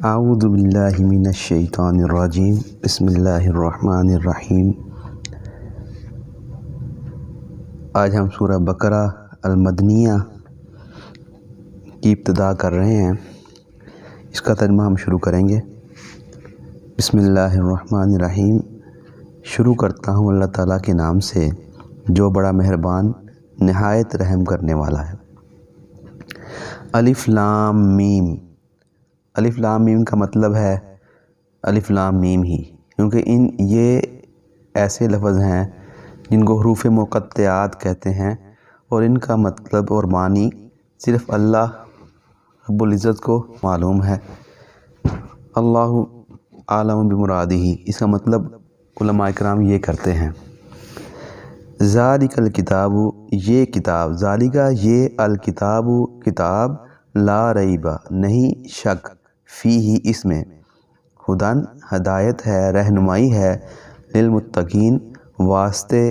اعوذ باللہ من الشیطان الرجیم بسم اللہ الرحمن الرحیم۔ آج ہم سورہ بقرہ المدنیہ کی ابتدا کر رہے ہیں۔ اس کا ترجمہ ہم شروع کریں گے۔ بسم اللہ الرحمن الرحیم۔ شروع کرتا ہوں اللہ تعالیٰ کے نام سے جو بڑا مہربان نہایت رحم کرنے والا ہے۔ الف لام میم۔ الف لام میم کا مطلب ہے الف لام میم ہی، کیونکہ یہ ایسے لفظ ہیں جن کو حروف مقطعات کہتے ہیں، اور ان کا مطلب اور معنی صرف اللہ رب العزت کو معلوم ہے۔ اللہ عالم بمرادہ، اس کا مطلب علماء کرام یہ کرتے ہیں۔ ذالک الکتاب، یہ کتاب، ذالک یہ، الکتاب کتاب، لا ریب نہیں شک، فیہ اس میں، ہدن ہدایت ہے، رہنمائی ہے، للمتقین واسطے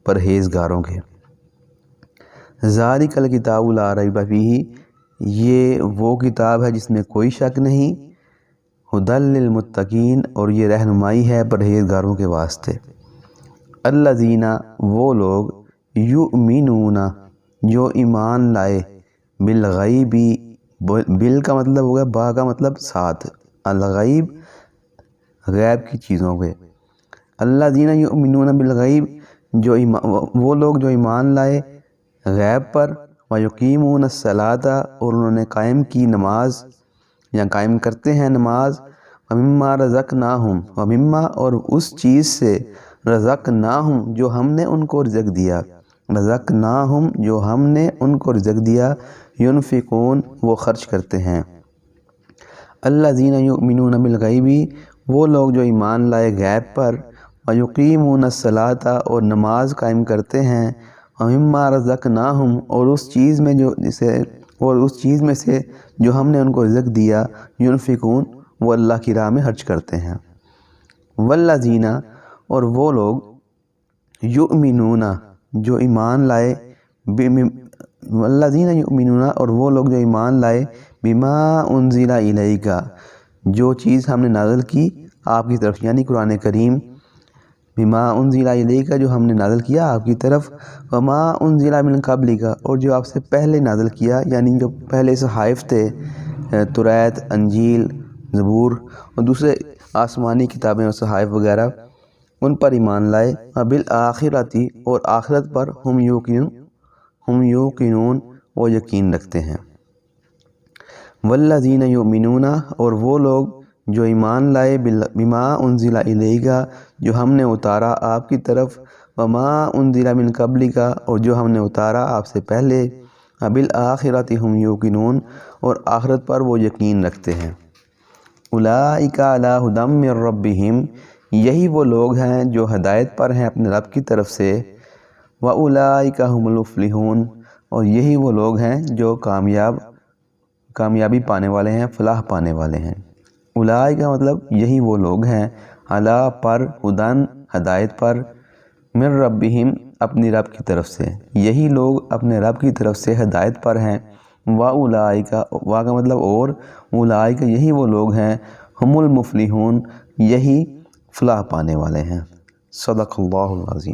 پرہیزگاروں کے۔ ذالک الکتاب لا ریب فیہ، یہ وہ کتاب ہے جس میں کوئی شک نہیں، ہدن للمتقین، اور یہ رہنمائی ہے پرہیزگاروں کے واسطے۔ الذین، وہ لوگ، یؤمنون جو ایمان لائے، بالغیب، بال کا مطلب ہوگا، با کا مطلب ساتھ، الغیب غیب کی چیزوں پہ۔ الذین یؤمنون بالغیب، وہ لوگ جو ایمان لائے غیب پر، ویقیمون الصلاۃ، اور انہوں نے قائم کی نماز یا قائم کرتے ہیں نماز، ومما رزقناہم، ومما اور اس چیز سے، رزقناہم جو ہم نے ان کو رزق دیا، رزقناہم جو ہم نے ان کو رزق دیا، ينفقون وہ خرچ کرتے ہیں۔ الذین یؤمنون بالغیب، وہ لوگ جو ایمان لائے غیب پر، ویقیمون الصلاۃ اور نماز قائم کرتے ہیں، ومما رزقناہم اور اس چیز میں سے جو ہم نے ان کو رزق دیا، ينفقون وہ اللہ کی راہ میں خرچ کرتے ہیں۔ والذین اور وہ لوگ، یؤمنون جو ایمان لائے، والذین یؤمنون اور وہ لوگ جو ایمان لائے، بما انزل الیک جو چیز ہم نے نازل کی آپ کی طرف، یعنی قرآن کریم، بما انزل الیک جو ہم نے نازل کیا آپ کی طرف، وما انزل من قبلک اور جو آپ سے پہلے نازل کیا، یعنی جو پہلے صحائف تھے، توریت، انجیل، زبور اور دوسرے آسمانی کتابیں اور صحائف وغیرہ، ان پر ایمان لائے، وبالآخرۃ اور آخرت پر، ہم یوقنون وہ یقین رکھتے ہیں۔ والذین یؤمنون اور وہ لوگ جو ایمان لائے، بما انزل الیک جو ہم نے اتارا آپ کی طرف، وما انزل من قبلک اور جو ہم نے اتارا آپ سے پہلے، وبالآخرۃ ہم یوقنون اور آخرت پر وہ یقین رکھتے ہیں۔ اولئک علی ھدی من ربہم، یہی وہ لوگ ہیں جو ہدایت پر ہیں اپنے رب کی طرف سے، وَأُولَئِكَ هُمُ الْمُفْلِحُونَ اور یہی وہ لوگ ہیں جو کامیابی پانے والے ہیں، فلاح پانے والے ہیں۔ اولئک کا مطلب یہی وہ لوگ ہیں، علی پر، ہدن ہدایت پر، من ربہم اپنی رب کی طرف سے، یہی لوگ اپنے رب کی طرف سے ہدایت پر ہیں۔ وَأُولَئِكَ وا کا مطلب اور، اولئک یہی وہ لوگ ہیں، ہم المفلحون یہی فلاح پانے والے ہیں۔ صدق اللہ العظیم۔